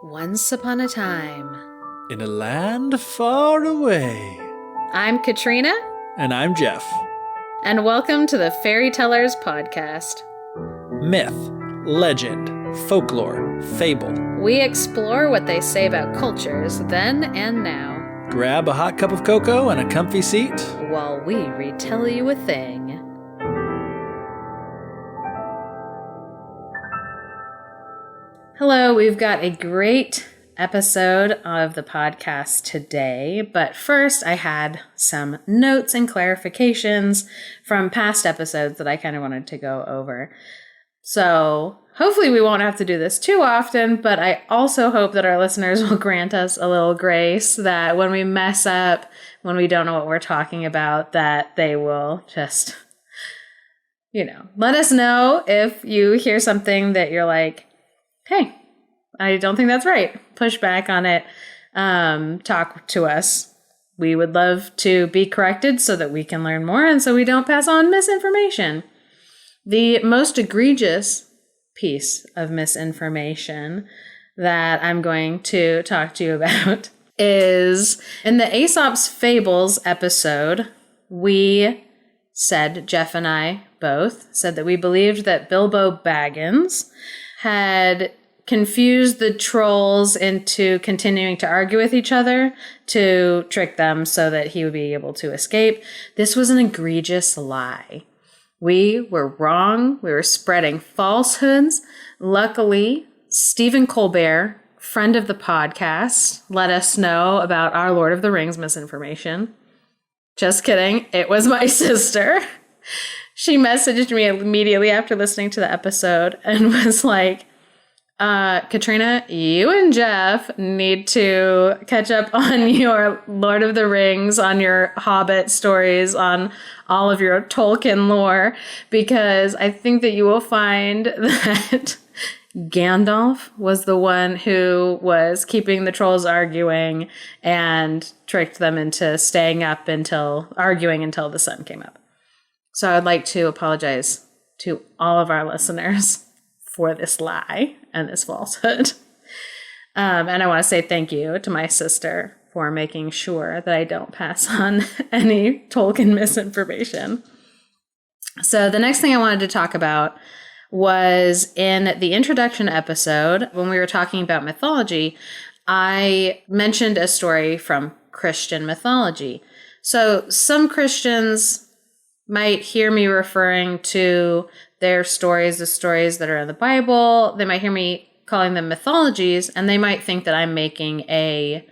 Once upon a time, in a land far away. I'm Katrina. And I'm Geoff. And welcome to the Fairy Tellers podcast. Myth, legend, folklore, fable. We explore what they say about cultures then and now. Grab a hot cup of cocoa and a comfy seat while we retell you a thing. Hello, we've got a great episode of the podcast today, but first I had some notes and clarifications from past episodes that I kind of wanted to go over. So hopefully we won't have to do this too often, but I also hope that our listeners will grant us a little grace that when we mess up, when we don't know what we're talking about, that they will just, let us know if you hear something that you're like, hey, I don't think that's right. Push back on it. Talk to us. We would love to be corrected so that we can learn more and so we don't pass on misinformation. The most egregious piece of misinformation that I'm going to talk to you about is in the Aesop's Fables episode, we said, Geoff and I both said that we believed that Bilbo Baggins had confused the trolls into continuing to argue with each other to trick them so that he would be able to escape. This was an egregious lie. We were wrong. We were spreading falsehoods. Luckily, Stephen Colbert, friend of the podcast, let us know about our Lord of the Rings misinformation. Just kidding. It was my sister. She messaged me immediately after listening to the episode and was like, Katrina, you and Geoff need to catch up on your Lord of the Rings, on your Hobbit stories, on all of your Tolkien lore, because I think that you will find that Gandalf was the one who was keeping the trolls arguing and tricked them into staying up arguing until the sun came up. So I'd like to apologize to all of our listeners for this lie and this falsehood. And I want to say thank you to my sister for making sure that I don't pass on any Tolkien misinformation. So the next thing I wanted to talk about was in the introduction episode, when we were talking about mythology, I mentioned a story from Christian mythology. So some Christians might hear me referring to their stories, the stories that are in the Bible. They might hear me calling them mythologies, and they might think that I'm making a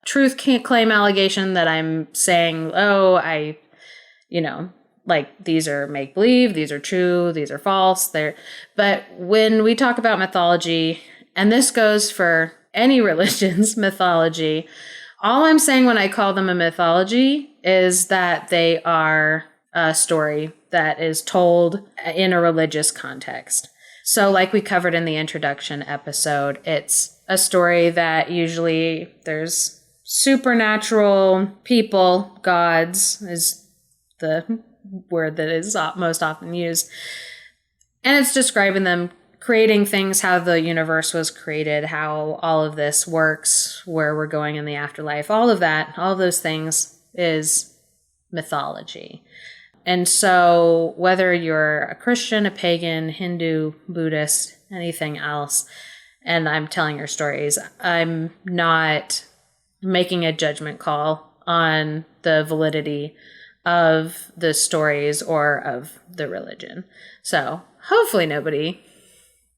truth claim allegation, that I'm saying, these are make-believe, these are true, these are false. But when we talk about mythology, and this goes for any religion's mythology, all I'm saying when I call them a mythology is that they are a story that is told in a religious context. So like we covered in the introduction episode, it's a story that usually there's supernatural people, gods is the word that is most often used. And it's describing them creating things, how the universe was created, how all of this works, where we're going in the afterlife, all of that, all of those things is mythology. And so whether you're a Christian, a pagan, Hindu, Buddhist, anything else, and I'm telling your stories, I'm not making a judgment call on the validity of the stories or of the religion. So hopefully nobody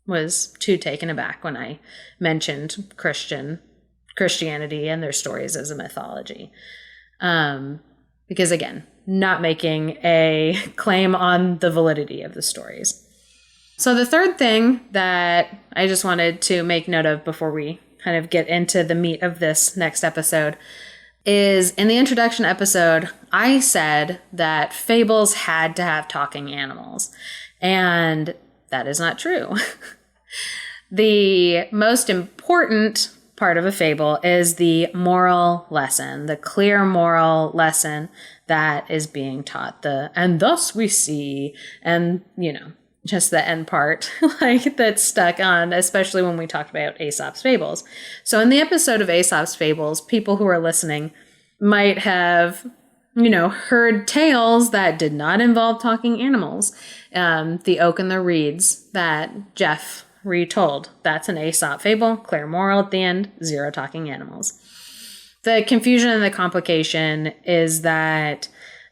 was too taken aback when I mentioned Christianity and their stories as a mythology. Because again, not making a claim on the validity of the stories. So the third thing that I just wanted to make note of before we kind of get into the meat of this next episode is in the introduction episode, I said that fables had to have talking animals. And that is not true. The most important part of a fable is the moral lesson, the clear moral lesson that is being taught. And thus we see, and just the end part, like that's stuck on, especially when we talked about Aesop's Fables. So in the episode of Aesop's Fables, people who are listening might have, heard tales that did not involve talking animals. The Oak and the Reeds that Geoff retold. That's an Aesop fable, clear moral at the end, 0 talking animals. The confusion and the complication is that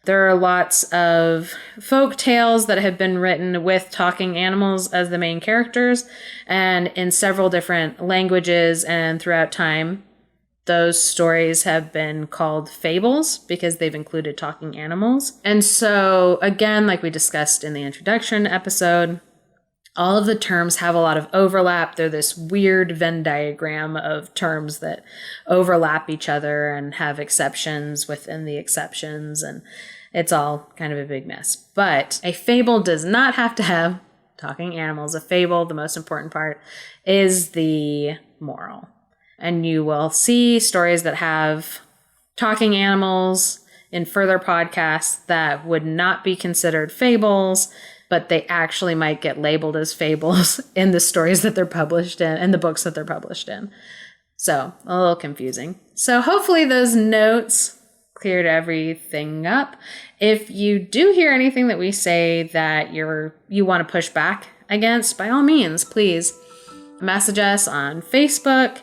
there are lots of folk tales that have been written with talking animals as the main characters, and in several different languages and throughout time, those stories have been called fables because they've included talking animals. And so, again, like we discussed in the introduction episode, all of the terms have a lot of overlap. They're this weird Venn diagram of terms that overlap each other and have exceptions within the exceptions, and it's all kind of a big mess. But a fable does not have to have talking animals. A fable, the most important part, is the moral. And you will see stories that have talking animals in further podcasts that would not be considered fables, but they actually might get labeled as fables in the stories that they're published in and the books that they're published in. So a little confusing. So hopefully those notes cleared everything up. If you do hear anything that we say that you want to push back against, by all means, please message us on Facebook,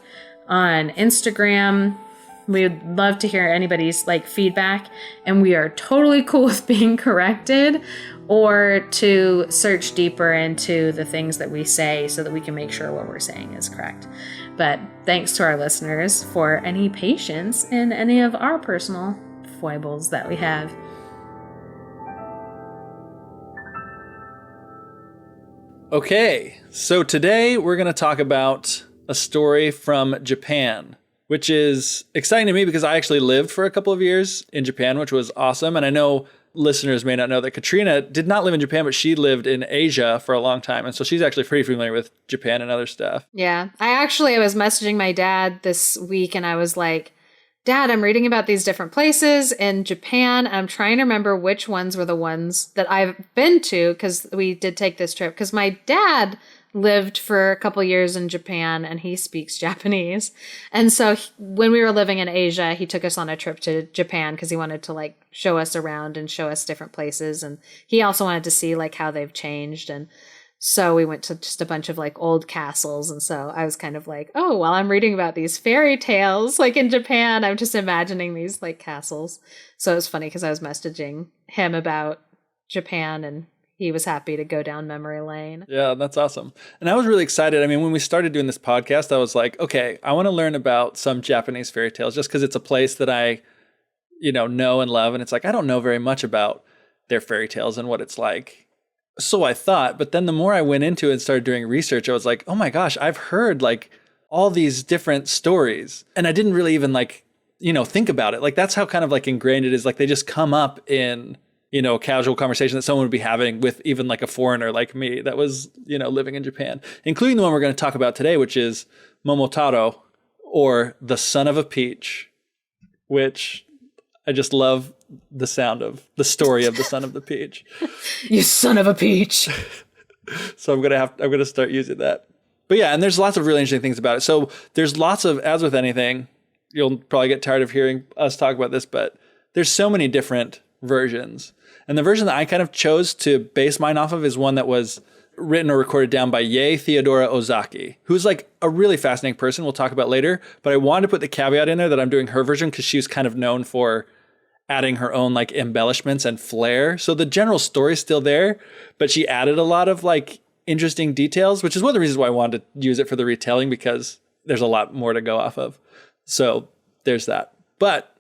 on Instagram. We would love to hear anybody's feedback, and we are totally cool with being corrected or to search deeper into the things that we say so that we can make sure what we're saying is correct. But thanks to our listeners for any patience in any of our personal foibles that we have. Okay, so today we're going to talk about a story from Japan, which is exciting to me because I actually lived for a couple of years in Japan, which was awesome. And I know listeners may not know that Katrina did not live in Japan, but she lived in Asia for a long time. And so she's actually pretty familiar with Japan and other stuff. Yeah, I was messaging my dad this week and I was like, Dad, I'm reading about these different places in Japan. I'm trying to remember which ones were the ones that I've been to because we did take this trip. Because my dad lived for a couple years in Japan and he speaks Japanese. And so when we were living in Asia, he took us on a trip to Japan because he wanted to show us around and show us different places. And he also wanted to see how they've changed. And so we went to just a bunch of old castles. And so I was kind of oh, while I'm reading about these fairy tales, in Japan, I'm just imagining these castles. So it was funny because I was messaging him about Japan and he was happy to go down memory lane. Yeah, that's awesome. And I was really excited. I mean, when we started doing this podcast, I was like, okay, I want to learn about some Japanese fairy tales just because it's a place that I, know and love. And it's I don't know very much about their fairy tales and what it's like. So I thought, but then the more I went into it and started doing research, I was like, oh my gosh, I've heard all these different stories. And I didn't really even think about it. That's how kind of ingrained it is. They just come up in a casual conversation that someone would be having with even a foreigner like me that was, living in Japan, including the one we're going to talk about today, which is Momotaro, or the son of a peach, which I just love the sound of the story of the son of the peach. You son of a peach. So I'm going to start using that. But yeah, and there's lots of really interesting things about it. So there's lots of, as with anything, you'll probably get tired of hearing us talk about this, but there's so many different versions. And the version that I kind of chose to base mine off of is one that was written or recorded down by Yae Theodora Ozaki, who's a really fascinating person we'll talk about later. But I wanted to put the caveat in there that I'm doing her version because she was kind of known for adding her own embellishments and flair. So the general story's still there, but she added a lot of interesting details, which is one of the reasons why I wanted to use it for the retelling because there's a lot more to go off of. So there's that. But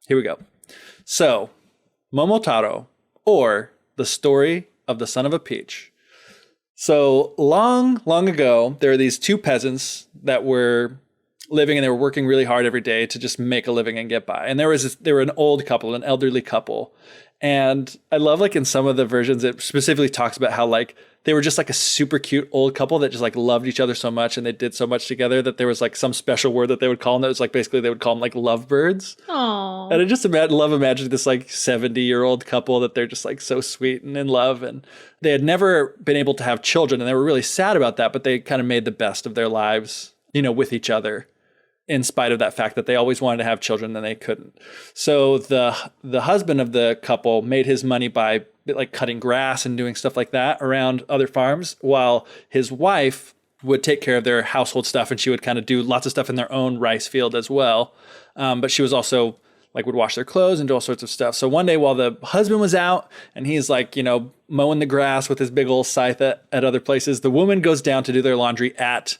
here we go. So Momotaro, or the story of the son of a peach. So long, long ago, there were these two peasants that were living and they were working really hard every day to just make a living and get by. And they were an old couple, an elderly couple. And I love like in some of the versions, it specifically talks about how like they were just like a super cute old couple that just like loved each other so much and they did so much together that there was like some special word that they would call them that was like basically they would call them like lovebirds. Aww. And I just love imagining this like 70-year-old couple that they're just like so sweet and in love. And they had never been able to have children and they were really sad about that, but they kind of made the best of their lives, you know, with each other, in spite of that fact that they always wanted to have children and they couldn't. So the husband of the couple made his money by like cutting grass and doing stuff like that around other farms, while his wife would take care of their household stuff and she would kind of do lots of stuff in their own rice field as well. But she was also like would wash their clothes and do all sorts of stuff. So one day while the husband was out and he's like, you know, mowing the grass with his big old scythe at other places, the woman goes down to do their laundry at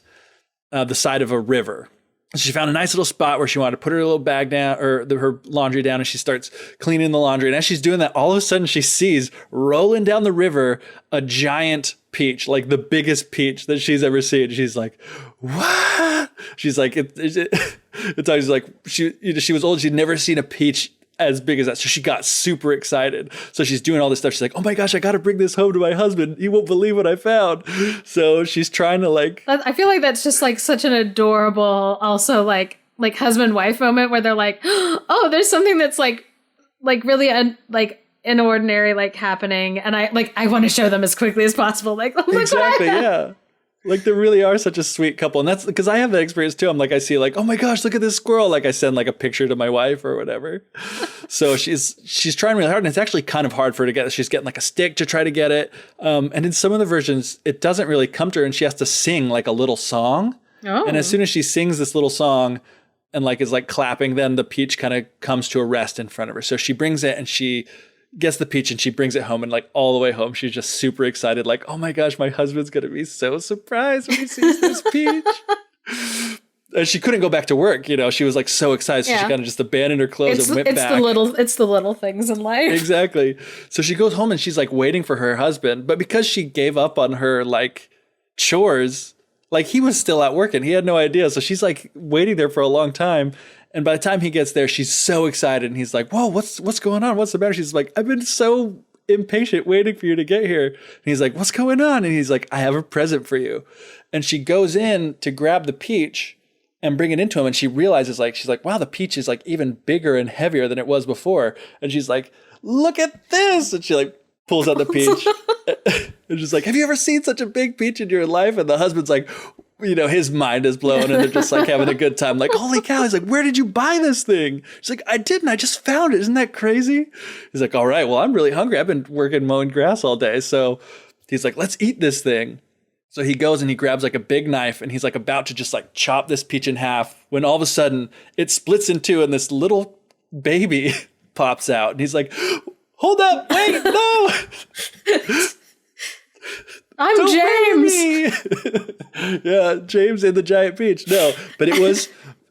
the side of a river. She found a nice little spot where she wanted to put her little bag down or her laundry down, and she starts cleaning the laundry. And as she's doing that, all of a sudden she sees rolling down the river a giant peach, like the biggest peach that she's ever seen. She's like, what? She's like, it's always like she was old. She'd never seen a peach as big as that. So she got super excited. So she's doing all this stuff. She's like, oh my gosh, I got to bring this home to my husband. He won't believe what I found. So she's trying to like, I feel like that's just like such an adorable, also like husband wife moment where they're like, oh, there's something that's like really like inordinary, like happening. And I want to show them as quickly as possible. Like, oh my exactly. God. Yeah. Like they really are such a sweet couple. And that's because I have that experience too. I'm like, I see like, oh my gosh, look at this squirrel. Like I send like a picture to my wife or whatever. So she's trying really hard and it's actually kind of hard for her to get it. She's getting like a stick to try to get it. And in some of the versions, it doesn't really come to her and she has to sing like a little song. Oh. And as soon as she sings this little song and like is like clapping, then the peach kind of comes to a rest in front of her. So she brings it and she gets the peach and she brings it home, and like all the way home she's just super excited, like, oh my gosh, my husband's gonna be so surprised when he sees this peach. And she couldn't go back to work, you know, she was like so excited, so she kind of just abandoned her clothes and went back. It's the little things in life. Exactly. So she goes home and she's like waiting for her husband, but because she gave up on her like chores, like he was still out working, he had no idea. So she's like waiting there for a long time. And by the time he gets there, she's so excited. And he's like, whoa, what's going on? What's the matter? She's like, I've been so impatient waiting for you to get here. And he's like, what's going on? And he's like, I have a present for you. And she goes in to grab the peach and bring it into him. And she realizes like, she's like, wow, the peach is like even bigger and heavier than it was before. And she's like, look at this. And she like pulls out the peach. And she's like, have you ever seen such a big peach in your life? And the husband's like, you know, his mind is blown and they're just like having a good time. Like, holy cow. He's like, where did you buy this thing? She's like, I didn't. I just found it. Isn't that crazy? He's like, all right, well, I'm really hungry. I've been working mowing grass all day. So he's like, let's eat this thing. So he goes and he grabs like a big knife and he's like about to just like chop this peach in half when all of a sudden it splits in two and this little baby pops out. And he's like, hold up, wait, no. I'm Don't James. Yeah, James and the giant peach. No, but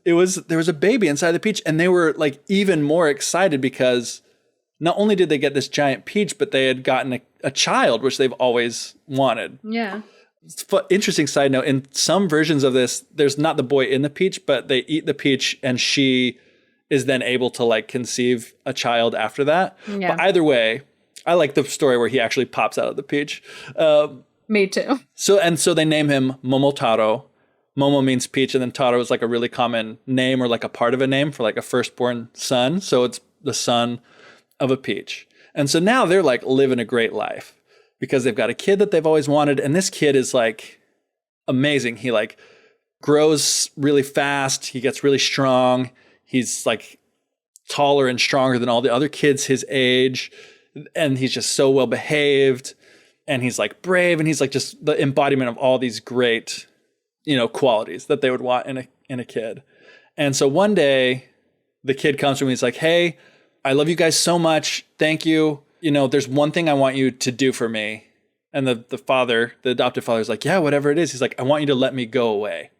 there was a baby inside the peach, and they were like even more excited because not only did they get this giant peach, but they had gotten a child, which they've always wanted. Yeah. Interesting side note, in some versions of this, there's not the boy in the peach, but they eat the peach and she is then able to like conceive a child after that. Yeah. But either way, I like the story where he actually pops out of the peach. Me too. So they name him Momotaro. Momo means peach, and then Taro is like a really common name or like a part of a name for like a firstborn son. So it's the son of a peach. And so now they're like living a great life because they've got a kid that they've always wanted. And this kid is like amazing. He like grows really fast. He gets really strong. He's like taller and stronger than all the other kids his age. And he's just so well behaved. And he's like brave, and he's like just the embodiment of all these great, you know, qualities that they would want in a kid. And so one day the kid comes to me, he's like, hey, I love you guys so much. Thank you. You know, there's one thing I want you to do for me. And the adoptive father is like, yeah, whatever it is. He's like, I want you to let me go away.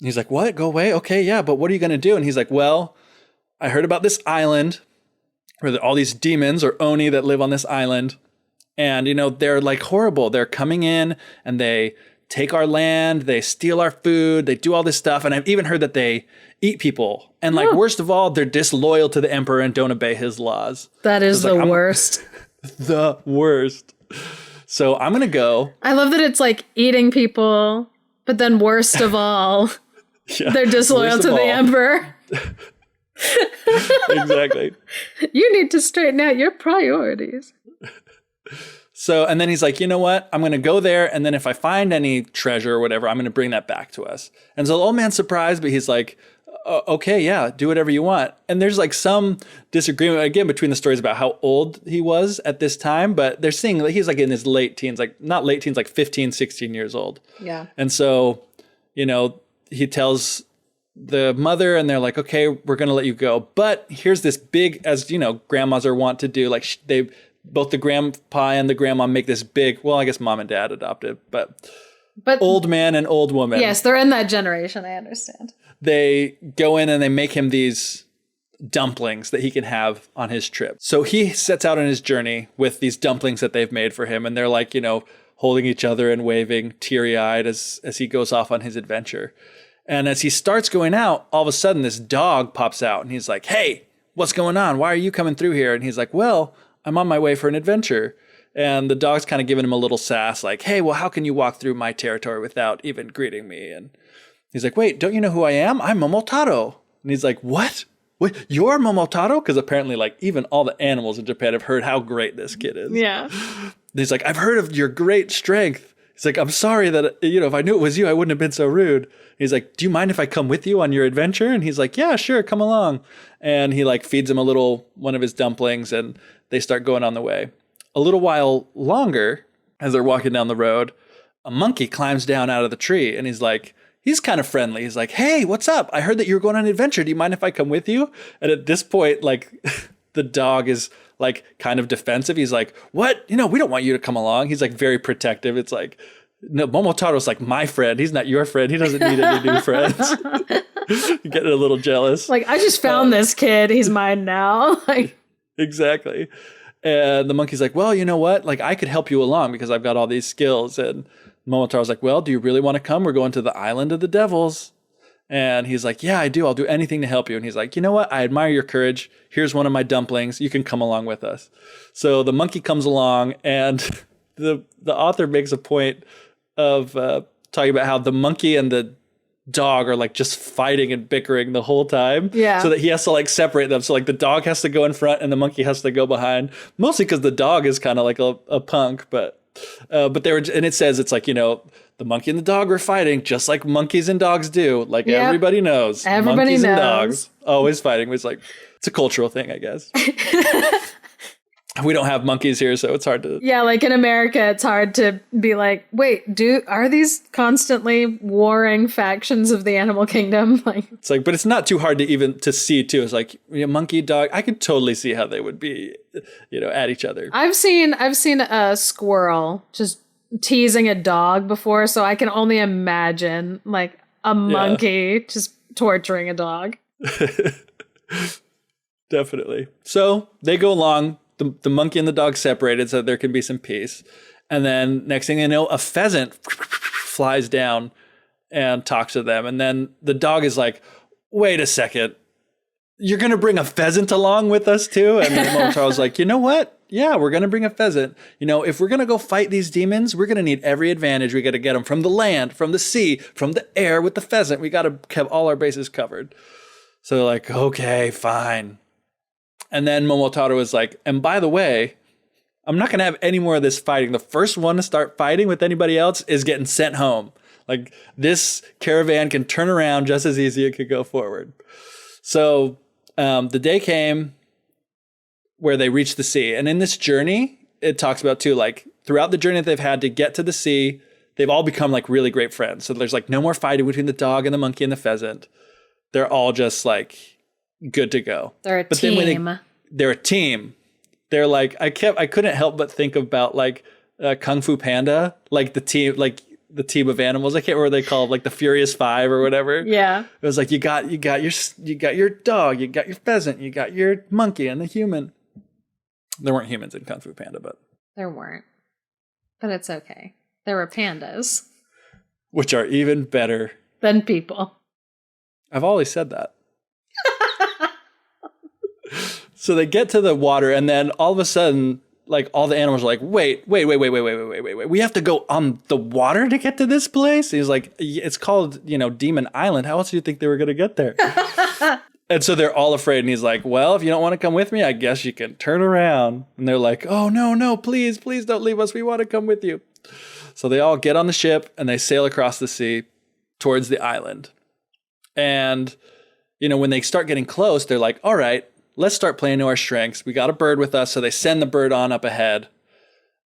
And he's like, what? Go away? Okay, yeah, but what are you going to do? And he's like, well, I heard about this island where there are all these demons or Oni that live on this island. And, you know, they're like horrible. They're coming in and they take our land, they steal our food, they do all this stuff. And I've even heard that they eat people. And like, worst of all, they're disloyal to the emperor and don't obey his laws. That is the worst. The worst. So I'm going to go. I love that it's like eating people, but then worst of all, they're disloyal to the emperor. Exactly. You need to straighten out your priorities. So, and then he's like, you know what? I'm going to go there. And then if I find any treasure or whatever, I'm going to bring that back to us. And so the old man's surprised, but he's like, okay, yeah, do whatever you want. And there's like some disagreement again between the stories about how old he was at this time, but they're saying that he's like in his late teens, like not late teens, like 15, 16 years old. Yeah. And so, you know, he tells the mother and they're like, okay, we're going to let you go. But here's this big, as you know, grandmas are wont to do, like they, both the grandpa and the grandma make this big, well, I guess mom and dad adopted, but old man and old woman. Yes, they're in that generation. I understand. They go in and they make him these dumplings that he can have on his trip. So he sets out on his journey with these dumplings that they've made for him. And they're like, you know, holding each other and waving teary-eyed as he goes off on his adventure. And as he starts going out, all of a sudden this dog pops out and he's like, hey, what's going on? Why are you coming through here? And he's like, well, I'm on my way for an adventure. And the dog's kind of giving him a little sass, like, hey, well, how can you walk through my territory without even greeting me? And he's like, wait, don't you know who I am? I'm Momotaro. And he's like, what? Wait, you're Momotaro? Because apparently, like, even all the animals in Japan have heard how great this kid is. Yeah. And he's like, I've heard of your great strength. He's like, I'm sorry that, you know, if I knew it was you, I wouldn't have been so rude. He's like, do you mind if I come with you on your adventure? And he's like, yeah, sure, come along. And he like feeds him one of his dumplings and they start going on the way. A little while longer, as they're walking down the road, a monkey climbs down out of the tree and he's kind of friendly. He's like, hey, what's up? I heard that you were going on an adventure. Do you mind if I come with you? And at this point, like the dog is like kind of defensive. He's like, what? You know, we don't want you to come along. He's like very protective. It's like, no, Momotaro's like my friend. He's not your friend. He doesn't need any new friends. Getting a little jealous. Like, I just found this kid. He's mine now. Like, exactly. And the monkey's like, well, you know what? Like, I could help you along because I've got all these skills. And Momotaro's like, well, do you really want to come? We're going to the island of the devils. And he's like, yeah, I do. I'll do anything to help you. And he's like, you know what? I admire your courage. Here's one of my dumplings. You can come along with us. So the monkey comes along and the author makes a point of talking about how the monkey and the dog are like just fighting and bickering the whole time. Yeah. So that he has to like separate them. So like the dog has to go in front and the monkey has to go behind. Mostly because the dog is kind of like a punk, but they were, and it says it's like, you know, the monkey and the dog were fighting just like monkeys and dogs do. Like everybody knows. Monkeys and dogs always fighting. It's like, it's a cultural thing, I guess. We don't have monkeys here, so it's hard to... Yeah, like in America, it's hard to be like, wait, are these constantly warring factions of the animal kingdom? Like, it's like, but it's not too hard to even to see, too. It's like, you know, monkey, dog, I could totally see how they would be, you know, at each other. I've seen a squirrel just teasing a dog before, so I can only imagine, like, a monkey just torturing a dog. Definitely. So they go along. The monkey and the dog separated so there can be some peace. And then next thing you know, a pheasant flies down and talks to them. And then the dog is like, wait a second, you're going to bring a pheasant along with us too? And then Momotaro's like, you know what? Yeah, we're going to bring a pheasant. You know, if we're going to go fight these demons, we're going to need every advantage. We got to get them from the land, from the sea, from the air with the pheasant. We got to have all our bases covered. So they're like, okay, fine. And then Momotaro is like, and by the way, I'm not going to have any more of this fighting. The first one to start fighting with anybody else is getting sent home. Like, this caravan can turn around just as easy. It could go forward. So the day came where they reached the sea. And in this journey, it talks about too, like throughout the journey that they've had to get to the sea, they've all become like really great friends. So there's like no more fighting between the dog and the monkey and the pheasant. They're all just like good to go. They're a team. They're a team. They're like, I couldn't help but think about like Kung Fu Panda, like the team of animals. I can't remember what they called, like the Furious Five or whatever. Yeah. It was like, you got your dog, you got your pheasant, you got your monkey and the human. There weren't humans in Kung Fu Panda, but there weren't. But it's okay. There were pandas. which are even better than people. I've always said that. So they get to the water, and then all of a sudden, like, all the animals are like, wait. We have to go on the water to get to this place? And he's like, it's called, Demon Island. How else do you think they were going to get there? And so they're all afraid. And he's like, well, if you don't want to come with me, I guess you can turn around. And they're like, oh, no, please don't leave us. We want to come with you. So they all get on the ship and they sail across the sea towards the island. And, when they start getting close, they're like, all right, let's start playing to our strengths. We got a bird with us. So they send the bird on up ahead.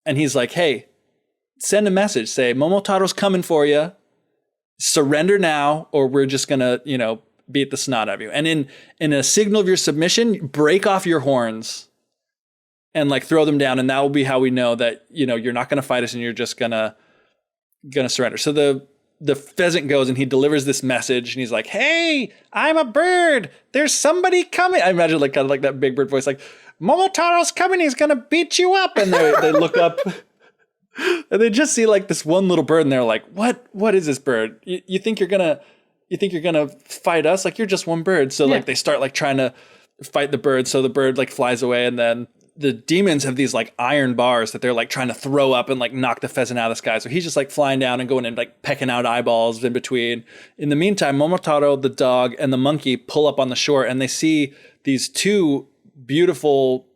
And he's like, hey, send a message. Say, Momotaro's coming for you. Surrender now, or we're just going to, beat the snot out of you. And in a signal of your submission, break off your horns and like throw them down. And that will be how we know that, you're not going to fight us and you're just gonna surrender. So the pheasant goes and he delivers this message and he's like, hey, I'm a bird. There's somebody coming. I imagine like kind of like that big bird voice, like, Momotaro's coming. He's going to beat you up. And they look up and they just see like this one little bird and they're like, what is this bird? You think you're going to fight us? Like, you're just one bird. So like they start like trying to fight the bird. So the bird like flies away, and then the demons have these like iron bars that they're like trying to throw up and like knock the pheasant out of the sky. So he's just like flying down and going and like pecking out eyeballs in between. In the meantime, Momotaro, the dog, and the monkey pull up on the shore and they see these two beautiful,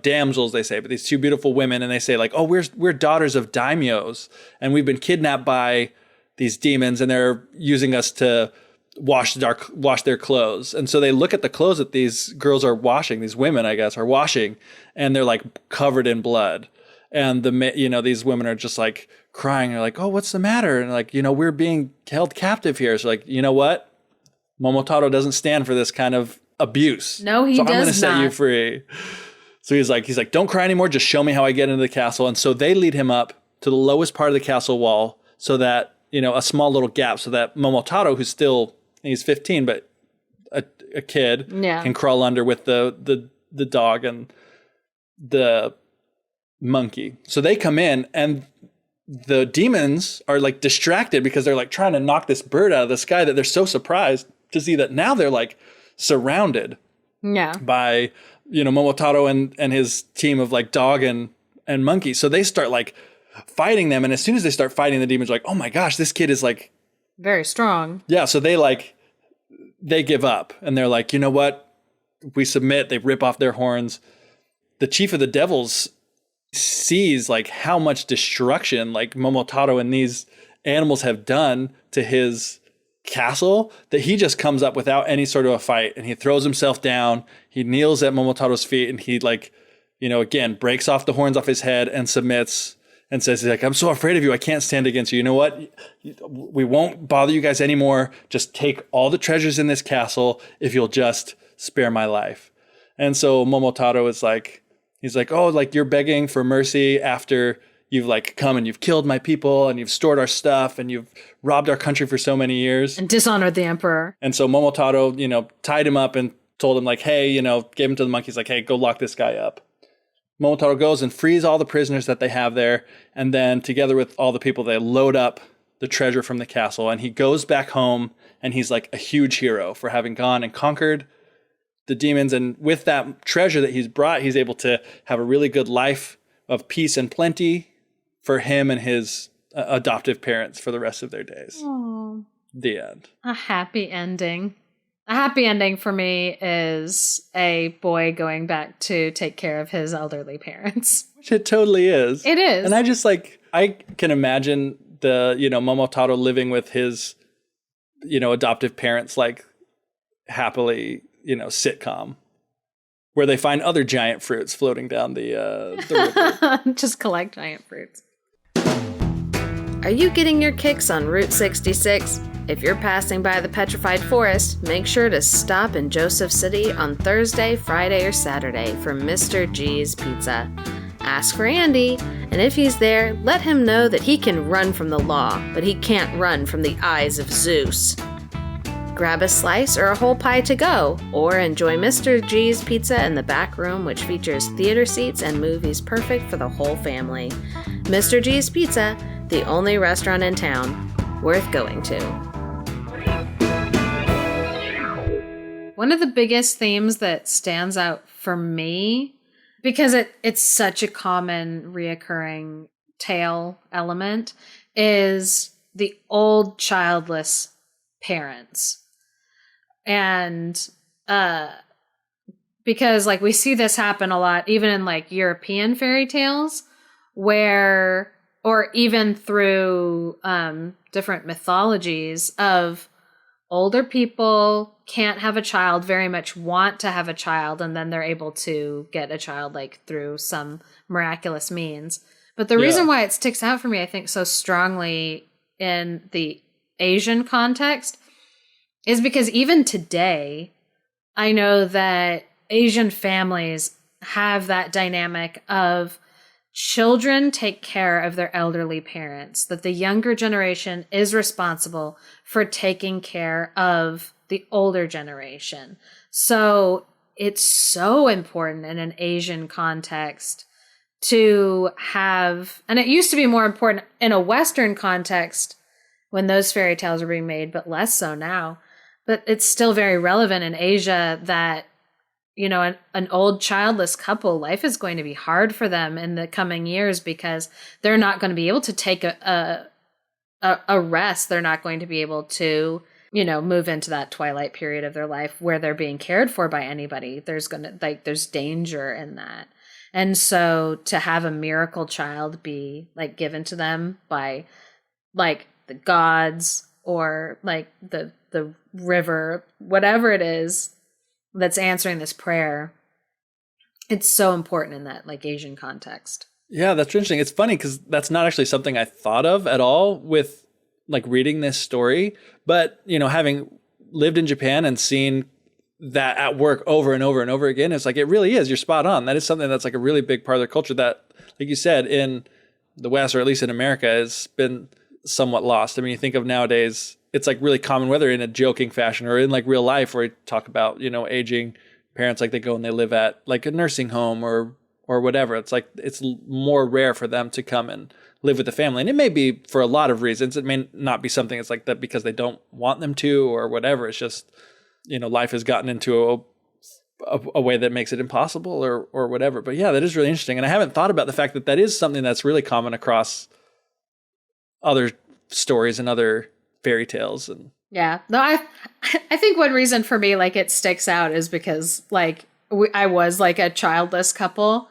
damsels, they say, but these two beautiful women. And they say like, oh, we're daughters of daimyos and we've been kidnapped by these demons and they're using us to wash their clothes. And so they look at the clothes that these girls are washing, these women, I guess, are washing, and they're like covered in blood. And these women are just like crying. They're like, oh, what's the matter? And like, we're being held captive here. So like, you know what? Momotaro doesn't stand for this kind of abuse. No, he does not. So I'm going to set you free. So he's like, don't cry anymore. Just show me how I get into the castle. And so they lead him up to the lowest part of the castle wall so that, a small little gap so that Momotaro, who's still, he's 15, but a kid can crawl under with the dog and the monkey. So they come in and the demons are like distracted because they're like trying to knock this bird out of the sky, that they're so surprised to see that now they're like surrounded by, Momotaro and his team of like dog and monkey. So they start like fighting them. And as soon as they start fighting, the demons are like, oh my gosh, this kid is like very strong. Yeah. So they give up and they're like, you know what? We submit. They rip off their horns. The chief of the devils sees like how much destruction like Momotaro and these animals have done to his castle, that he just comes up without any sort of a fight and he throws himself down. He kneels at Momotaro's feet and he like, again, breaks off the horns off his head and submits. And says, he's like, I'm so afraid of you. I can't stand against you. You know what? We won't bother you guys anymore. Just take all the treasures in this castle if you'll just spare my life. And so Momotaro is like, he's like, oh, like you're begging for mercy after you've like come and you've killed my people and you've stored our stuff and you've robbed our country for so many years. And dishonored the emperor. And so Momotaro, tied him up and told him like, hey, gave him to the monkeys like, hey, go lock this guy up. Momotaro goes and frees all the prisoners that they have there. And then together with all the people, they load up the treasure from the castle. And he goes back home and he's like a huge hero for having gone and conquered the demons. And with that treasure that he's brought, he's able to have a really good life of peace and plenty for him and his adoptive parents for the rest of their days. Aww. The end. A happy ending. A happy ending for me is a boy going back to take care of his elderly parents. Which it totally is. It is. And I can imagine the, Momotaro living with his, adoptive parents, like happily, sitcom where they find other giant fruits floating down the river. Just collect giant fruits. Are you getting your kicks on Route 66? If you're passing by the Petrified Forest, make sure to stop in Joseph City on Thursday, Friday, or Saturday for Mr. G's Pizza. Ask for Andy, and if he's there, let him know that he can run from the law, but he can't run from the eyes of Zeus. Grab a slice or a whole pie to go, or enjoy Mr. G's Pizza in the back room, which features theater seats and movies perfect for the whole family. Mr. G's Pizza, the only restaurant in town. worth going to. One of the biggest themes that stands out for me, because it's such a common reoccurring tale element, is the old childless parents. And because like we see this happen a lot, even in like European fairy tales, where, or even through different mythologies of older people can't have a child, very much want to have a child, and then they're able to get a child like through some miraculous means. But the reason why it sticks out for me, I think, so strongly in the Asian context is because even today, I know that Asian families have that dynamic of children take care of their elderly parents, that the younger generation is responsible for taking care of the older generation. So it's so important in an Asian context to have, and it used to be more important in a Western context when those fairy tales were being made, but less so now. But it's still very relevant in Asia that, you know, an old childless couple, life is going to be hard for them in the coming years because they're not going to be able to take a rest. They're not going to be able to, you know, move into that twilight period of their life where they're being cared for by anybody. There's danger in that. And so to have a miracle child be like given to them by like the gods or like the river, whatever it is that's answering this prayer, it's so important in that like Asian context. Yeah, that's interesting. It's funny because that's not actually something I thought of at all with like reading this story. But, you know, having lived in Japan and seen that at work over and over and over again, it's like, it really is. You're spot on. That is something that's like a really big part of their culture that, like you said, in the West, or at least in America, has been somewhat lost. I mean, you think of nowadays, it's like really common, whether in a joking fashion or in like real life, where you talk about, you know, aging parents, like they go and they live at like a nursing home or whatever. It's like, it's more rare for them to come and live with the family. And it may be for a lot of reasons. It may not be something that's like that because they don't want them to or whatever. It's just, you know, life has gotten into a way that makes it impossible or whatever. But yeah, that is really interesting. And I haven't thought about the fact that that is something that's really common across other stories and other fairy tales. And yeah, no, I think one reason for me, like, it sticks out is because like I was like a childless couple,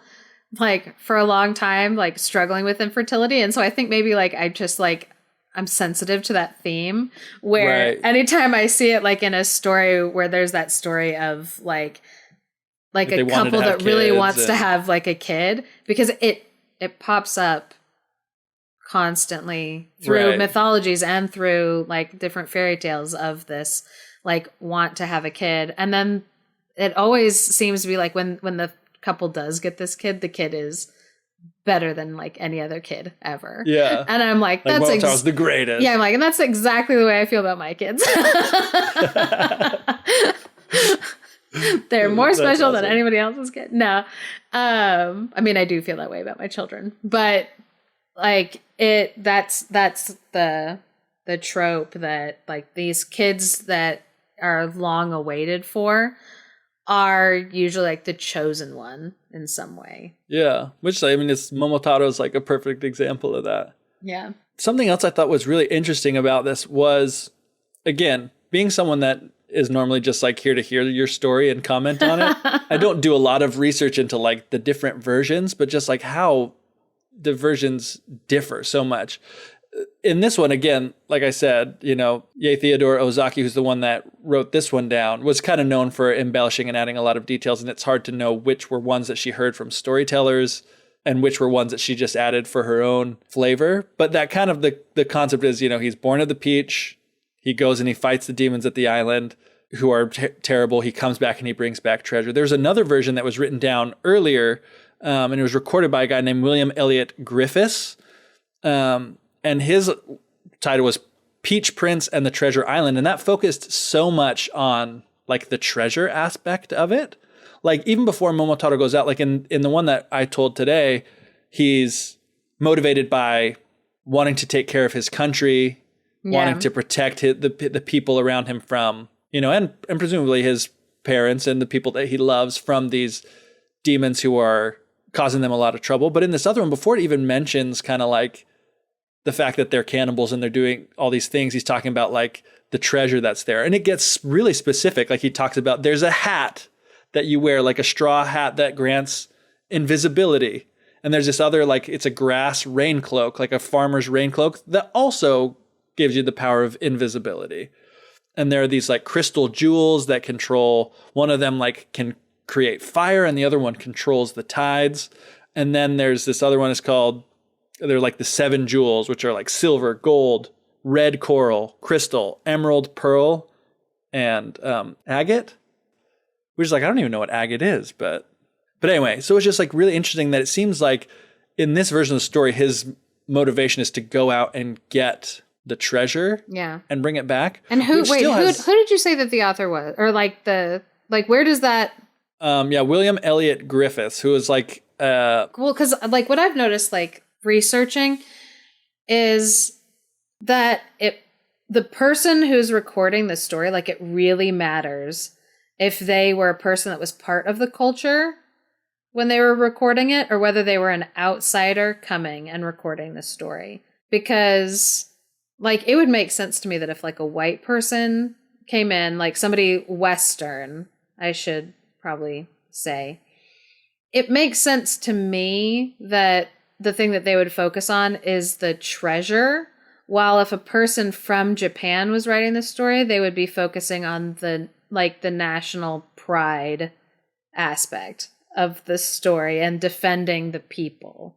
like for a long time, like struggling with infertility. And so I think maybe like I just like, I'm sensitive to that theme where anytime I see it like in a story where there's that story of like a couple that really wants to have like a kid, because it pops up constantly through mythologies and through like different fairy tales of this like want to have a kid. And then it always seems to be like when the couple does get this kid, the kid is better than like any other kid ever. Yeah. And I'm like that's Momotaro's the greatest. Yeah, I'm like, and that's exactly the way I feel about my kids. They're more special than anybody else's kid. No. I mean, I do feel that way about my children, but like that's the trope that like these kids that are long awaited for are usually like the chosen one in some way. Yeah. Which, I mean, Momotaro's like a perfect example of that. Yeah. Something else I thought was really interesting about this was, again, being someone that is normally just like here to hear your story and comment on it. I don't do a lot of research into like the different versions, but just like how the versions differ so much. In this one, again, like I said, you know, Ye Theodore Ozaki, who's the one that wrote this one down, was kind of known for embellishing and adding a lot of details. And it's hard to know which were ones that she heard from storytellers and which were ones that she just added for her own flavor. But that kind of the concept is, you know, he's born of the peach. He goes and he fights the demons at the island who are terrible. He comes back and he brings back treasure. There's another version that was written down earlier, and it was recorded by a guy named William Elliott Griffiths. And his title was Peach Prince and the Treasure Island. And that focused so much on like the treasure aspect of it. Like even before Momotaro goes out, like in the one that I told today, he's motivated by wanting to take care of his country, wanting to protect the people around him from, and presumably his parents and the people that he loves from these demons who are causing them a lot of trouble. But in this other one, before it even mentions kind of like the fact that they're cannibals and they're doing all these things, he's talking about like the treasure that's there. And it gets really specific. Like he talks about there's a hat that you wear, like a straw hat that grants invisibility. And there's this other, like it's a grass rain cloak, like a farmer's rain cloak that also gives you the power of invisibility. And there are these like crystal jewels that control, one of them like can create fire and the other one controls the tides. And then there's this other one is called, they're like the 7 jewels, which are like silver, gold, red coral, crystal, emerald, pearl, and agate. Which is like, I don't even know what agate is, but anyway, so it's just like really interesting that it seems like in this version of the story, his motivation is to go out and get the treasure, and bring it back. And who did you say that the author was, or where does that? William Elliot Griffiths, who is like, well, because like what I've noticed, like researching, is that the person who's recording the story, like it really matters if they were a person that was part of the culture when they were recording it, or whether they were an outsider coming and recording the story, because. Like, it would make sense to me that if, like, a white person came in, like, somebody Western, I should probably say, it makes sense to me that the thing that they would focus on is the treasure, while if a person from Japan was writing the story, they would be focusing on the national pride aspect of the story and defending the people.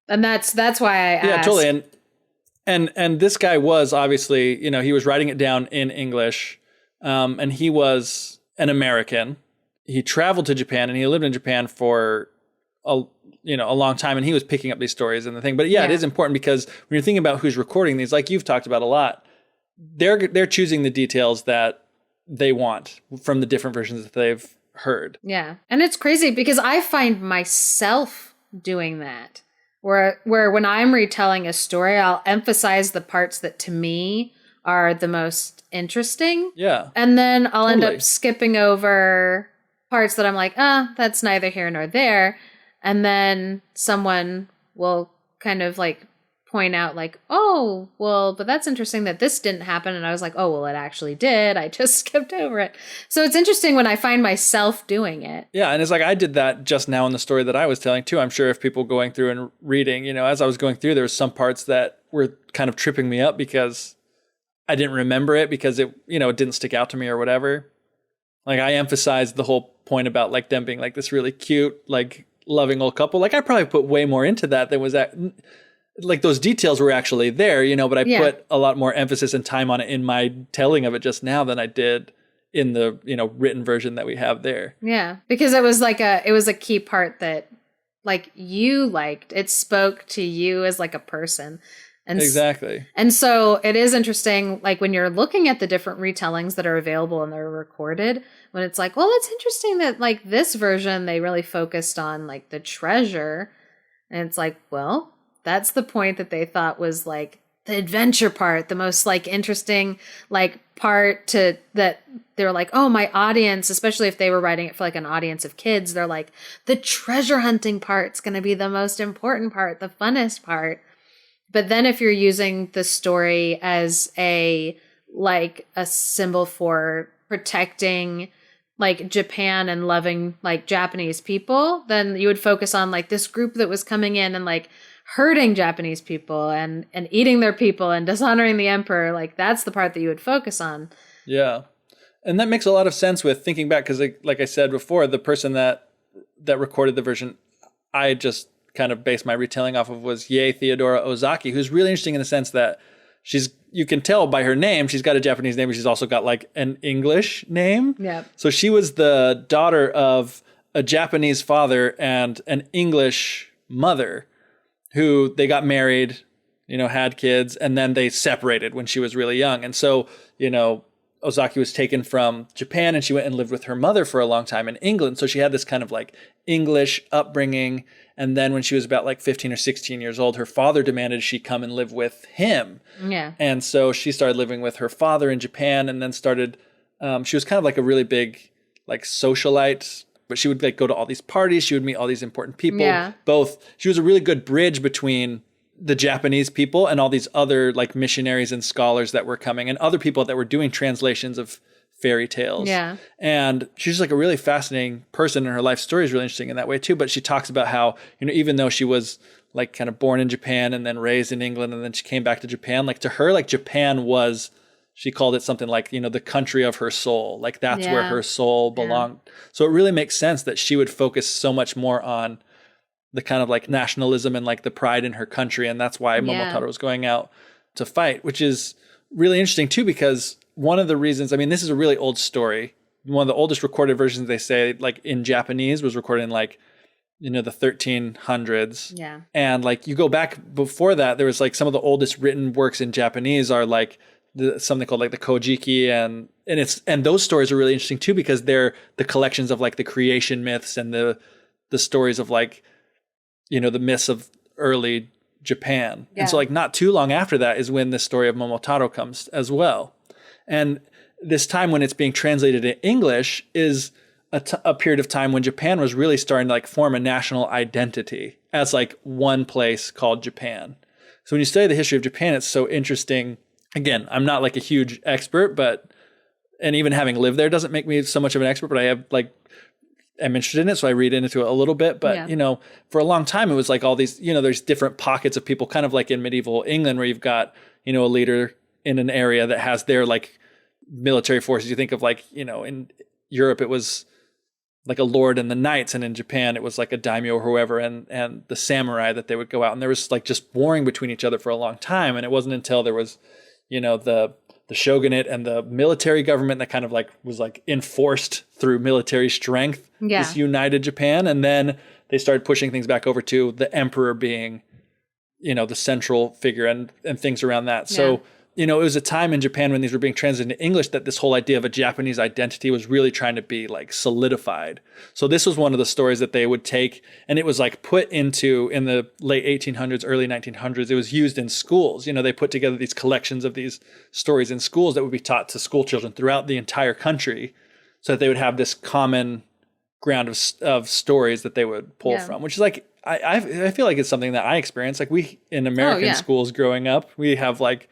And that's why I asked. Yeah, totally. And this guy was obviously, he was writing it down in English, and he was an American. He traveled to Japan and he lived in Japan for a long time, and he was picking up these stories and the thing. But it is important because when you're thinking about who's recording these, like you've talked about a lot, they're choosing the details that they want from the different versions that they've heard. Yeah, and it's crazy because I find myself doing that. Where when I'm retelling a story, I'll emphasize the parts that to me are the most interesting. Yeah. And then I'll end up skipping over parts that I'm like, that's neither here nor there. And then someone will kind of like point out like, oh, well, but that's interesting that this didn't happen. And I was like, oh, well, it actually did. I just skipped over it. So it's interesting when I find myself doing it. Yeah. And it's like, I did that just now in the story that I was telling too. I'm sure if people going through and reading, as I was going through, there was some parts that were kind of tripping me up because I didn't remember it because it, it didn't stick out to me or whatever. Like I emphasized the whole point about like them being like this really cute, like loving old couple. Like I probably put way more into that than was that. Like those details were actually there, but I put a lot more emphasis and time on it in my telling of it just now than I did in the, written version that we have there. Yeah. Because it was a key part that like you liked. It spoke to you as like a person. And exactly. And so it is interesting, like when you're looking at the different retellings that are available and they're recorded, when it's like, well, it's interesting that like this version, they really focused on like the treasure. And it's like, well, that's the point that they thought was like the adventure part, the most like interesting like part to that they were like, oh, my audience, especially if they were writing it for like an audience of kids, they're like, the treasure hunting part's going to be the most important part, the funnest part. But then if you're using the story as a symbol for protecting like Japan and loving like Japanese people, then you would focus on like this group that was coming in and like hurting Japanese people and eating their people and dishonoring the emperor. Like that's the part that you would focus on. Yeah. And that makes a lot of sense with thinking back. Cause like I said before, the person that recorded the version, I just kind of based my retelling off of was Yae Theodora Ozaki, who's really interesting in the sense that you can tell by her name, she's got a Japanese name, but she's also got like an English name. Yeah. So she was the daughter of a Japanese father and an English mother who they got married, had kids, and then they separated when she was really young. And so, Ozaki was taken from Japan and she went and lived with her mother for a long time in England. So she had this kind of like English upbringing. And then when she was about like 15 or 16 years old, her father demanded she come and live with him. Yeah. And so she started living with her father in Japan and then started, she was kind of like a really big like socialite, but she would like go to all these parties. She would meet all these important people. Yeah. She was a really good bridge between the Japanese people and all these other like missionaries and scholars that were coming and other people that were doing translations of fairy tales. Yeah. And she's just like a really fascinating person, and her life story is really interesting in that way too. But she talks about how, even though she was like kind of born in Japan and then raised in England and then she came back to Japan, like to her, like Japan was, she called it something like, the country of her soul. Like that's where her soul belonged. Yeah. So it really makes sense that she would focus so much more on the kind of like nationalism and like the pride in her country. And that's why Momotaro was going out to fight, which is really interesting too, because one of the reasons, this is a really old story. One of the oldest recorded versions, they say, like in Japanese, was recorded in like, the 1300s. Yeah. And like you go back before that, there was like some of the oldest written works in Japanese are like something called like the Kojiki, and those stories are really interesting too, because they're the collections of like the creation myths and the stories of like, the myths of early Japan. Yeah. And so like not too long after that is when the story of Momotaro comes as well. And this time when it's being translated in English is a period of time when Japan was really starting to like form a national identity as like one place called Japan. So when you study the history of Japan, it's so interesting. Again, I'm not like a huge expert, and even having lived there doesn't make me so much of an expert, but I have like, I'm interested in it, so I read into it a little bit. But, for a long time, it was like all these, there's different pockets of people, kind of like in medieval England, where you've got, a leader in an area that has their like military forces. You think of like, in Europe, it was like a lord and the knights. And in Japan, it was like a daimyo or whoever, and the samurai that they would go out. And there was like just warring between each other for a long time. And it wasn't until there was, the shogunate and the military government that kind of like was like enforced through military strength, this united Japan. And then they started pushing things back over to the emperor being, the central figure and things around that. So, it was a time in Japan when these were being translated into English that this whole idea of a Japanese identity was really trying to be like solidified. So this was one of the stories that they would take, and it was like put into, in the late 1800s, early 1900s, it was used in schools. They put together these collections of these stories in schools that would be taught to school children throughout the entire country, so that they would have this common ground of stories that they would pull from, which is like, I feel like it's something that I experienced. Like we, in American schools growing up, we have like,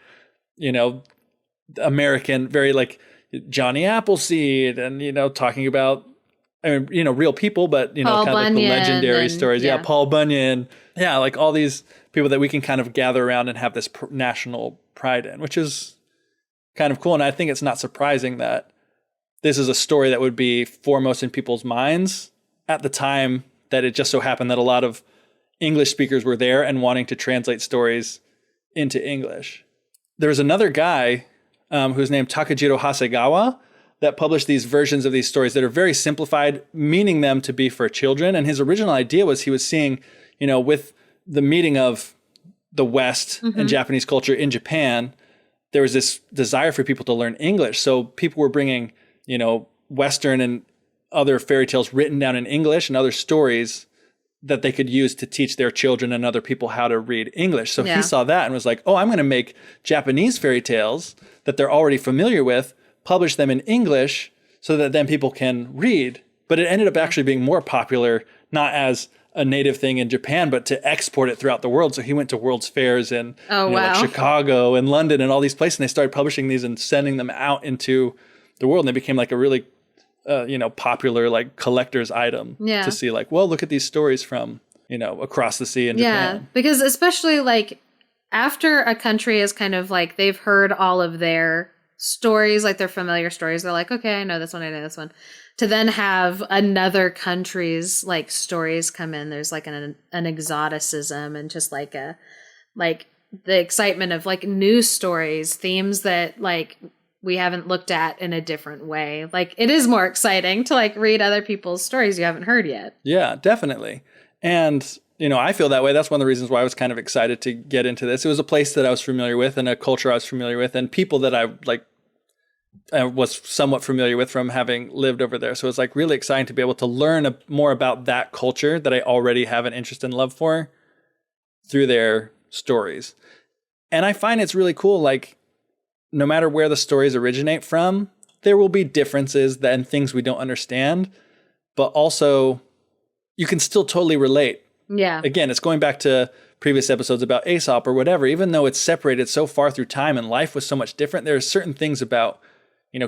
American, very like Johnny Appleseed and, talking about, real people, but, Paul kind of like the legendary stories. Yeah. Paul Bunyan. Yeah. Like all these people that we can kind of gather around and have this national pride in, which is kind of cool. And I think it's not surprising that this is a story that would be foremost in people's minds at the time that it just so happened that a lot of English speakers were there and wanting to translate stories into English. There was another guy who's named Takajiro Hasegawa that published these versions of these stories that are very simplified, meaning them to be for children. And his original idea was he was seeing, with the meeting of the West and Japanese culture in Japan, there was this desire for people to learn English. So people were bringing, Western and other fairy tales written down in English and other stories that they could use to teach their children and other people how to read English. So he saw that and was like, oh, I'm going to make Japanese fairy tales that they're already familiar with, publish them in English so that then people can read. But it ended up actually being more popular, not as a native thing in Japan, but to export it throughout the world. So he went to World's Fairs in like Chicago and London and all these places, and they started publishing these and sending them out into the world. And they became like a really popular like collector's item to see like, well, look at these stories from, across the sea in Japan. Yeah, because especially like after a country is kind of like, they've heard all of their stories, like their familiar stories. They're like, okay, I know this one, I know this one. To then have another country's like stories come in, there's like an exoticism and just like the excitement of like new stories, themes that like we haven't looked at in a different way. Like it is more exciting to like read other people's stories you haven't heard yet. Yeah, definitely. And, I feel that way. That's one of the reasons why I was kind of excited to get into this. It was a place that I was familiar with and a culture I was familiar with and people that I like was somewhat familiar with from having lived over there. So it's like really exciting to be able to learn more about that culture that I already have an interest and love for through their stories. And I find it's really cool, like, no matter where the stories originate from, there will be differences and things we don't understand, but also you can still totally relate. Yeah. Again, it's going back to previous episodes about Aesop or whatever. Even though it's separated so far through time and life was so much different, there are certain things about,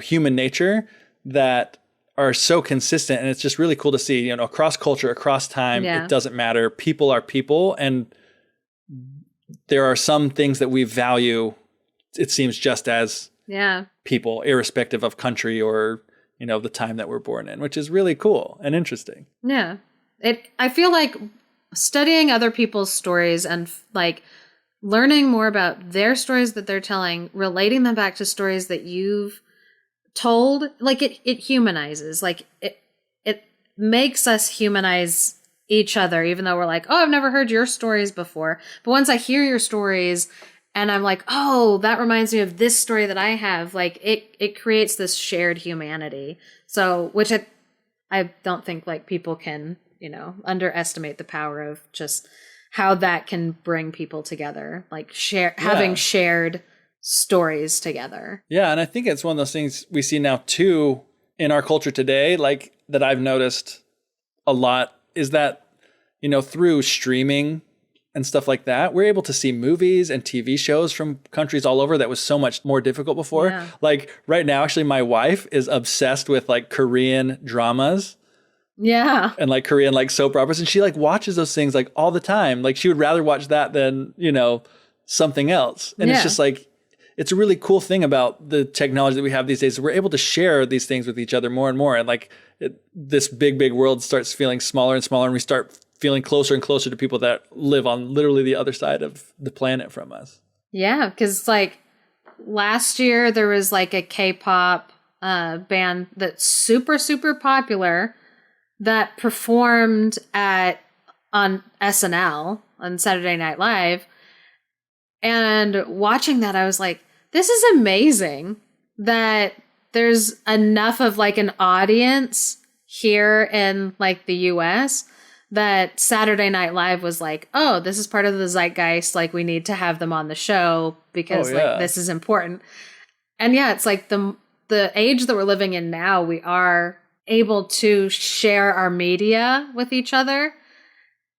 human nature that are so consistent. And it's just really cool to see, across culture, across time, It doesn't matter. People are people. And there are some things that we value, it seems, just as people, irrespective of country or, the time that we're born in, which is really cool and interesting. Yeah. I feel like studying other people's stories and like learning more about their stories that they're telling, relating them back to stories that you've told, like it humanizes, like it makes us humanize each other, even though we're like, oh, I've never heard your stories before. But once I hear your stories and I'm like, oh, that reminds me of this story that I have, like it creates this shared humanity. So, which I don't think like people can, underestimate the power of just how that can bring people together, like having shared stories together. Yeah. And I think it's one of those things we see now too in our culture today, like that I've noticed a lot is that, through streaming and stuff like that, we're able to see movies and TV shows from countries all over that was so much more difficult before. Yeah. Like right now, actually, my wife is obsessed with like Korean dramas. Yeah. And like Korean like soap operas. And she like watches those things like all the time. Like she would rather watch that than, something else. And it's just like, it's a really cool thing about the technology that we have these days. We're able to share these things with each other more and more. And like this big, big world starts feeling smaller and smaller. And we start feeling closer and closer to people that live on literally the other side of the planet from us. Yeah. Cause like last year there was like a K-pop band that's super, super popular that performed on SNL on Saturday Night Live. And watching that, I was like, this is amazing that there's enough of like an audience here in like the US that Saturday Night Live was like, oh, this is part of the zeitgeist. Like we need to have them on the show because like this is important. And yeah, it's like the age that we're living in now, we are able to share our media with each other.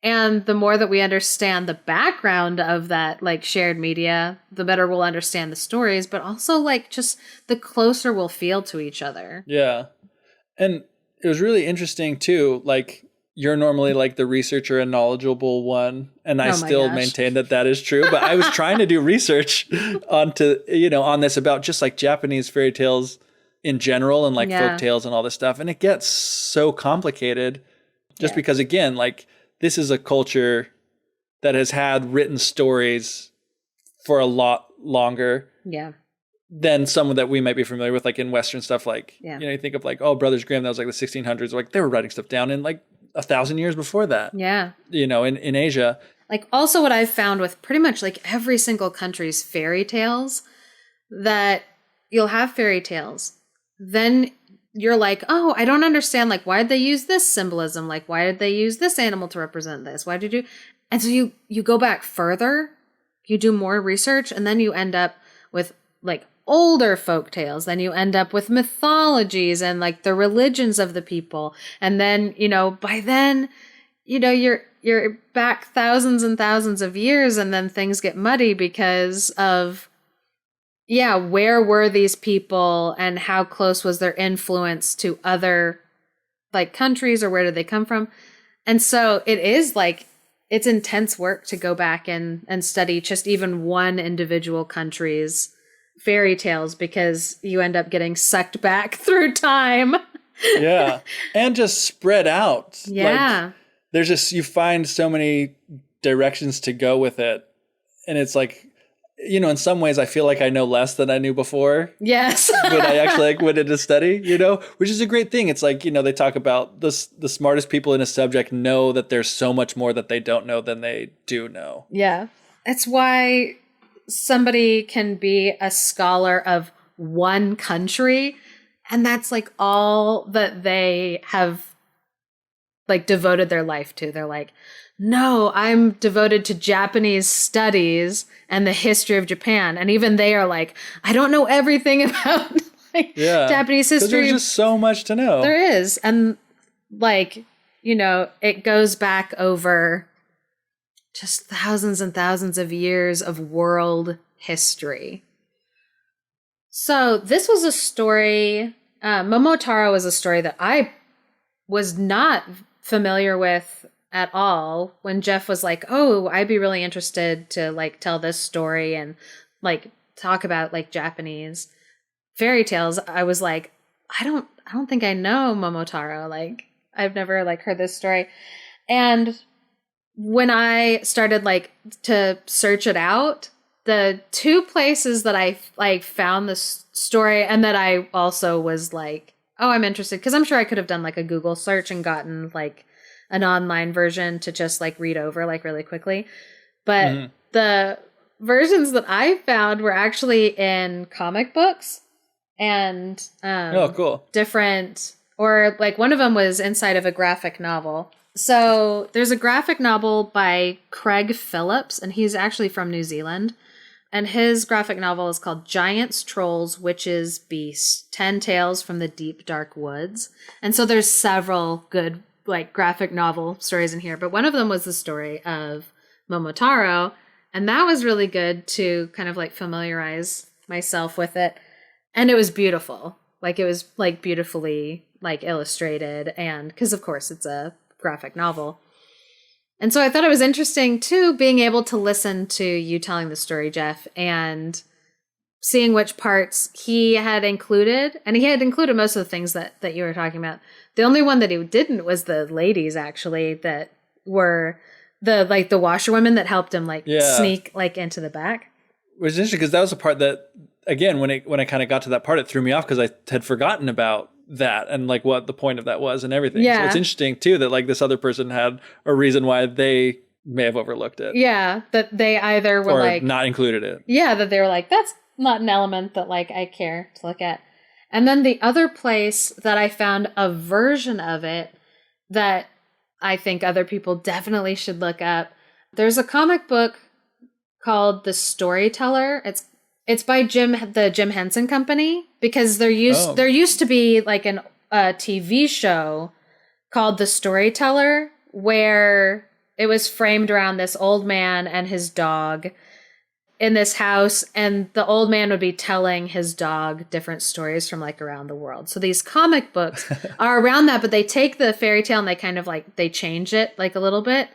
And the more that we understand the background of that like shared media, the better we'll understand the stories, but also like just the closer we'll feel to each other. Yeah. And it was really interesting too. Like you're normally like the researcher and knowledgeable one. And I still maintain that is true. But I was trying to do research on this about just like Japanese fairy tales in general and like folk tales and all this stuff. And it gets so complicated just because, again, like this is a culture that has had written stories for a lot longer than some that we might be familiar with, like in Western stuff. Like, you think of like, oh, Brothers Grimm, that was like the 1600s. Like they were writing stuff down in like 1,000 years before that. Yeah. In Asia. Like also what I've found with pretty much like every single country's fairy tales, that you'll have fairy tales. Then you're like, oh, I don't understand. Like, why did they use this symbolism? Like, why did they use this animal to represent this? Why did you? And so you go back further, you do more research, and then you end up with like older folk tales. Then you end up with mythologies and like the religions of the people. And then, by then, you're back thousands and thousands of years, and then things get muddy because of where were these people and how close was their influence to other like countries, or where did they come from? And so it is like, it's intense work to go back and study just even one individual country's fairy tales, because you end up getting sucked back through time. Yeah. And just spread out. Yeah. Like, there's just, you find so many directions to go with it. And it's like, in some ways I feel like I know less than I knew before. Yes. When I actually went into study, which is a great thing. It's like, they talk about the smartest people in a subject know that there's so much more that they don't know than they do know. Yeah. It's why somebody can be a scholar of one country. And that's like all that they have like devoted their life to. They're like, no, I'm devoted to Japanese studies and the history of Japan. And even they are like, I don't know everything about like Japanese history. There's just so much to know. There is. And like, you know, it goes back over just thousands and thousands of years of world history. So this was a story, Momotaro was a story that I was not familiar with at all when Geoff was like, oh, I'd be really interested to like tell this story and like talk about like Japanese fairy tales. I was like, I don't think I know Momotaro. Like I've never like heard this story. And when I started like to search it out, the two places that I like found this story and that I also was like, oh, I'm interested, because I'm sure I could have done like a Google search and gotten like an online version to just like read over like really quickly. But the versions that I found were actually in comic books and cool. different, or like one of them was inside of a graphic novel. So there's a graphic novel by Craig Phillips, and he's actually from New Zealand. And his graphic novel is called Giants, Trolls, Witches, Beasts, 10 Tales from the Deep, Dark Woods. And so there's several good like graphic novel stories in here. But one of them was the story of Momotaro. And that was really good to kind of like familiarize myself with it. And it was beautiful. Like it was like beautifully like illustrated. And because of course it's a graphic novel. And so I thought it was interesting, too, being able to listen to you telling the story, Geoff, and seeing which parts he had included. And he had included most of the things that you were talking about. The only one that he didn't was the ladies, actually, that were the washerwomen that helped him sneak like into the back. Which is interesting because that was the part that, again, when I kind of got to that part, it threw me off because I had forgotten about that and like what the point of that was and everything. Yeah. So it's interesting too that like this other person had a reason why they may have overlooked it. Yeah, that they either were or like not included it. Yeah, that they were like, that's not an element that like I care to look at. And then the other place that I found a version of it that I think other people definitely should look up. There's a comic book called The Storyteller. It's by the Jim Henson Company, because there used to be like a TV show called The Storyteller where it was framed around this old man and his dog in this house, and the old man would be telling his dog different stories from like around the world. So these comic books are around that, but they take the fairy tale and they kind of like they change it like a little bit.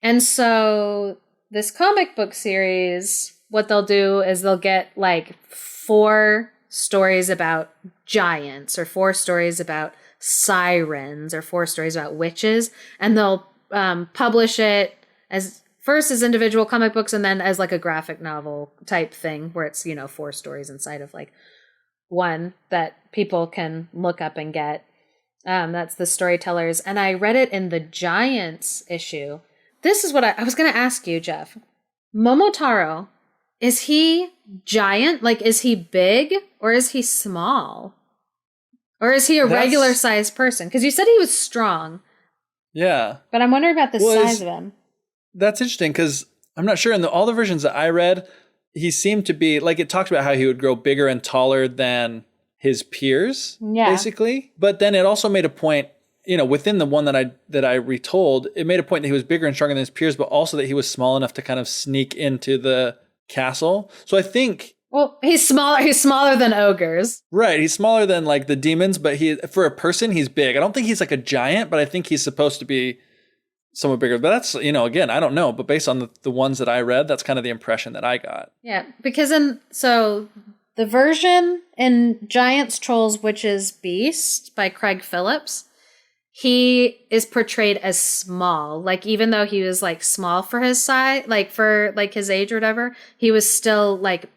And so this comic book series, what they'll do is they'll get like 4 stories about giants or 4 stories about sirens or 4 stories about witches, and they'll publish it as first as individual comic books and then as like a graphic novel type thing where it's 4 stories inside of like one that people can look up and get. That's The Storytellers, and I read it in the Giants issue. This is what I was going to ask you, Geoff. Momotaro, is he giant? Like, is he big or is he small? Or is he a regular sized person? Because you said he was strong. Yeah. But I'm wondering about the size of him. That's interesting because I'm not sure. In all the versions that I read, he seemed to be, like, it talked about how he would grow bigger and taller than his peers, basically. But then it also made a point, within the one that I retold, it made a point that he was bigger and stronger than his peers, but also that he was small enough to kind of sneak into the castle. So I think, well, he's smaller than ogres, right? He's smaller than like the demons, but for a person he's big. I don't think he's like a giant, but I think he's supposed to be somewhat bigger. But that's, again, I don't know, but based on the ones that I read, that's kind of the impression that I got. Yeah, because so the version in Giants, Trolls, Witches, Beasts by Craig Phillips, he is portrayed as small. Like, even though he was like small for his size, like for like his age or whatever, he was still like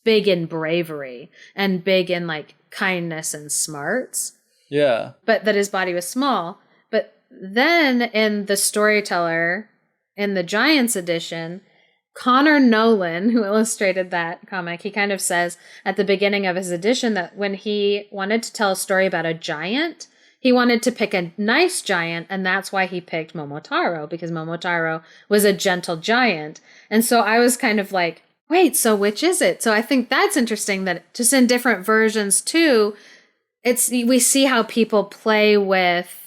big in bravery and big in like kindness and smarts. Yeah. But that his body was small. But then in The Storyteller, in the Giants edition, Connor Nolan, who illustrated that comic, he kind of says at the beginning of his edition that when he wanted to tell a story about a giant, he wanted to pick a nice giant, and that's why he picked Momotaro, because Momotaro was a gentle giant. And so I was kind of like, wait, so which is it? So I think that's interesting that just in different versions too, we see how people play with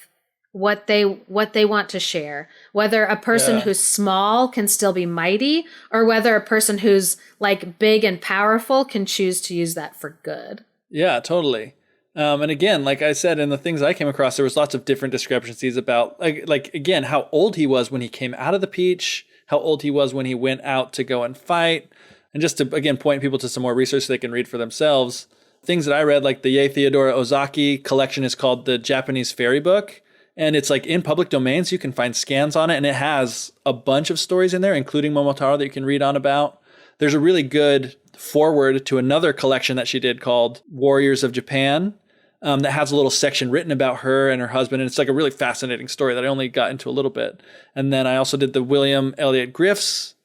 what they want to share, whether a person who's small can still be mighty, or whether a person who's like big and powerful can choose to use that for good. Yeah, totally. And again, like I said, in the things I came across, there was lots of different discrepancies about like again, how old he was when he came out of the peach, how old he was when he went out to go and fight. And just to, again, point people to some more research so they can read for themselves. Things that I read, like the Yae Theodora Ozaki collection is called the Japanese Fairy Book. And it's like in public domains, you can find scans on it. And it has a bunch of stories in there, including Momotaro, that you can read on about. There's a really good foreword to another collection that she did called Warriors of Japan that has a little section written about her and her husband. And it's like a really fascinating story that I only got into a little bit. And then I also did the William Elliott Griff's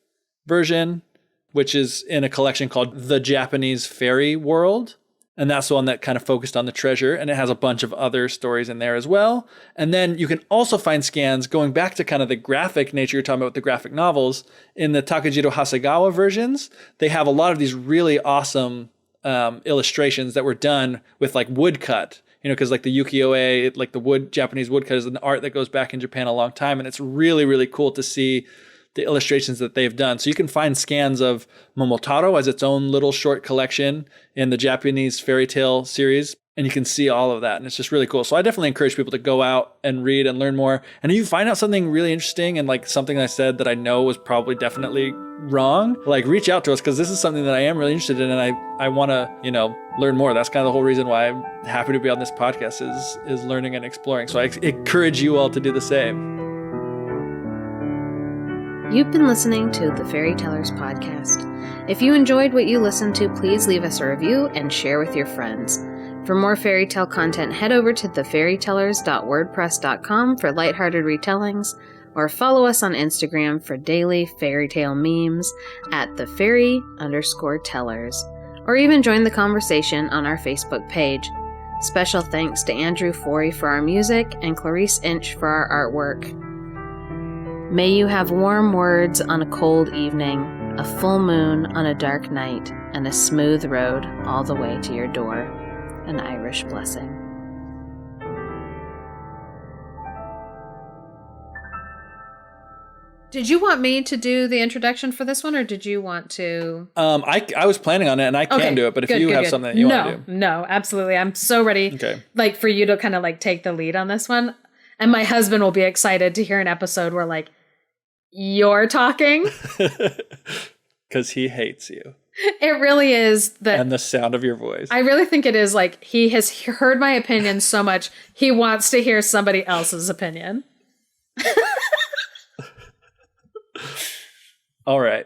version, which is in a collection called The Japanese Fairy World. And that's the one that kind of focused on the treasure. And it has a bunch of other stories in there as well. And then you can also find scans going back to kind of the graphic nature you're talking about with the graphic novels. In the Takajiro Hasegawa versions, they have a lot of these really awesome illustrations that were done with like woodcut. You know, because like the ukiyo-e, like the Japanese woodcut is an art that goes back in Japan a long time. And it's really, really cool to see the illustrations that they've done. So you can find scans of Momotaro as its own little short collection in the Japanese fairy tale series. And you can see all of that. And it's just really cool. So I definitely encourage people to go out and read and learn more. And if you find out something really interesting and like something I said that I know was probably definitely wrong, like reach out to us, because this is something that I am really interested in. And I want to, learn more. That's kind of the whole reason why I'm happy to be on this podcast is learning and exploring. So I encourage you all to do the same. You've been listening to the Fairy Tellers podcast. If you enjoyed what you listened to, please leave us a review and share with your friends. For more fairy tale content, head over to thefairytellers.wordpress.com for lighthearted retellings, or follow us on Instagram for daily fairy tale memes at @thefairy_tellers, or even join the conversation on our Facebook page. Special thanks to Andrew Forey for our music and Clarice Inch for our artwork. May you have warm words on a cold evening, a full moon on a dark night, and a smooth road all the way to your door. An Irish blessing. Did you want me to do the introduction for this one, or did you want to? I was planning on it, and I can do it, but if you have something that you want to do. No, absolutely. I'm so ready for you to kind of like take the lead on this one. And my husband will be excited to hear an episode where like, you're talking. Because he hates you. It really is. And the sound of your voice. I really think it is like he has heard my opinion so much, he wants to hear somebody else's opinion. All right.